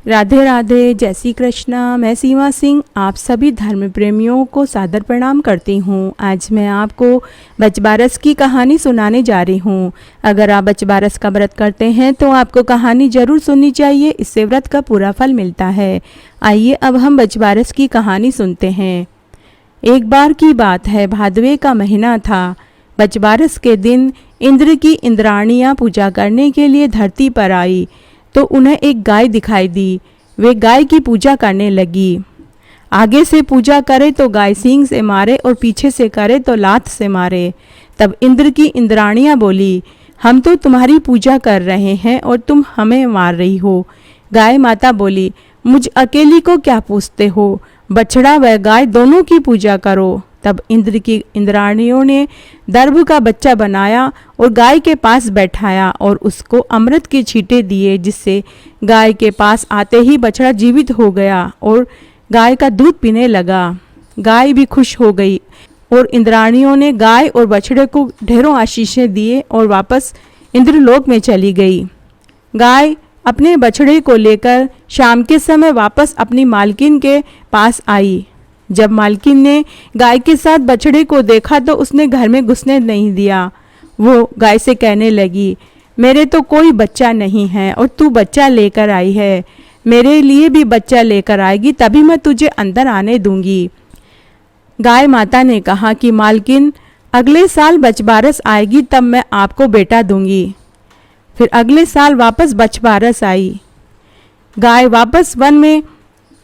राधे राधे, जय श्री कृष्णा। मैं सीमा सिंह आप सभी धर्म प्रेमियों को सादर प्रणाम करती हूँ। आज मैं आपको बचबारस की कहानी सुनाने जा रही हूँ। अगर आप बचबारस का व्रत करते हैं तो आपको कहानी जरूर सुननी चाहिए, इससे व्रत का पूरा फल मिलता है। आइए अब हम बचबारस की कहानी सुनते हैं। एक बार की बात है, भादवे का महीना था। बचबारस के दिन इंद्र की इंद्राणियाँ पूजा करने के लिए धरती पर आई तो उन्हें एक गाय दिखाई दी। वे गाय की पूजा करने लगी। आगे से पूजा करे तो गाय सींग से मारे और पीछे से करे तो लात से मारे। तब इंद्र की इंद्राणियाँ बोली, हम तो तुम्हारी पूजा कर रहे हैं और तुम हमें मार रही हो। गाय माता बोली, मुझ अकेली को क्या पूछते हो, बछड़ा व गाय दोनों की पूजा करो। तब इंद्र की इंद्राणियों ने दर्भ का बच्चा बनाया और गाय के पास बैठाया और उसको अमृत के छींटे दिए, जिससे गाय के पास आते ही बछड़ा जीवित हो गया और गाय का दूध पीने लगा। गाय भी खुश हो गई और इंद्राणियों ने गाय और बछड़े को ढेरों आशीषें दिए और वापस इंद्रलोक में चली गई। गाय अपने बछड़े को लेकर शाम के समय वापस अपनी मालकिन के पास आई। जब मालकिन ने गाय के साथ बछड़े को देखा तो उसने घर में घुसने नहीं दिया। वो गाय से कहने लगी, मेरे तो कोई बच्चा नहीं है और तू बच्चा लेकर आई है। मेरे लिए भी बच्चा लेकर आएगी तभी मैं तुझे अंदर आने दूंगी। गाय माता ने कहा कि मालकिन, अगले साल बचबारस आएगी तब मैं आपको बेटा दूंगी। फिर अगले साल वापस बचबारस आई। गाय वापस वन में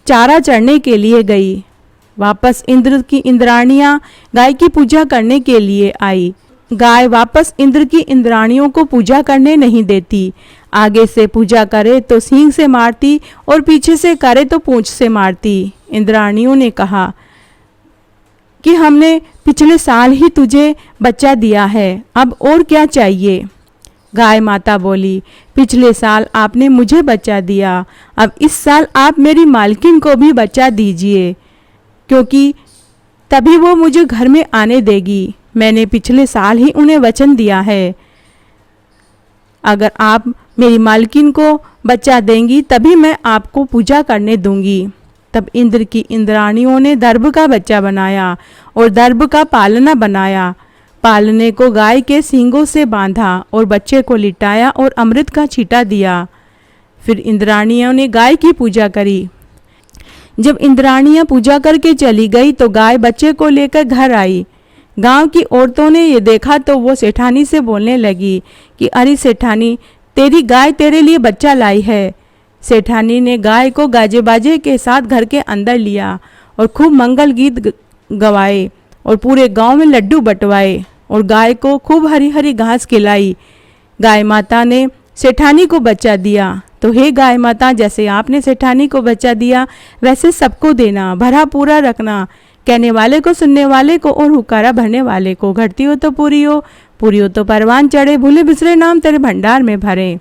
चारा चरने के लिए गई। वापस इंद्र की इंद्राणियाँ गाय की पूजा करने के लिए आई। गाय वापस इंद्र की इंद्राणियों को पूजा करने नहीं देती। आगे से पूजा करे तो सींग से मारती और पीछे से करे तो पूंछ से मारती। इंद्राणियों ने कहा कि हमने पिछले साल ही तुझे बच्चा दिया है, अब और क्या चाहिए। गाय माता बोली, पिछले साल आपने मुझे बच्चा दिया, अब इस साल आप मेरी मालकिन को भी बच्चा दीजिए, क्योंकि तभी वो मुझे घर में आने देगी। मैंने पिछले साल ही उन्हें वचन दिया है। अगर आप मेरी मालकिन को बच्चा देंगी तभी मैं आपको पूजा करने दूंगी। तब इंद्र की इंद्राणियों ने दर्भ का बच्चा बनाया और दर्भ का पालना बनाया। पालने को गाय के सींगों से बांधा और बच्चे को लिटाया और अमृत का छींटा दिया। फिर इंद्राणियों ने गाय की पूजा करी। जब इंद्राणियाँ पूजा करके चली गई तो गाय बच्चे को लेकर घर आई। गांव की औरतों ने ये देखा तो वो सेठानी से बोलने लगी कि अरे सेठानी, तेरी गाय तेरे लिए बच्चा लाई है। सेठानी ने गाय को गाजे बाजे के साथ घर के अंदर लिया और खूब मंगल गीत गवाए और पूरे गांव में लड्डू बंटवाए और गाय को खूब हरी हरी घास खिलाई। गाय माता ने सेठानी को बच्चा दिया। तो हे गाय माता, जैसे आपने सेठानी को बच्चा दिया वैसे सबको देना, भरा पूरा रखना, कहने वाले को, सुनने वाले को और हुकारा भरने वाले को। घटती हो तो पूरी हो, पूरी हो तो परवान चढ़े, भूले बिसरे नाम तेरे भंडार में भरे।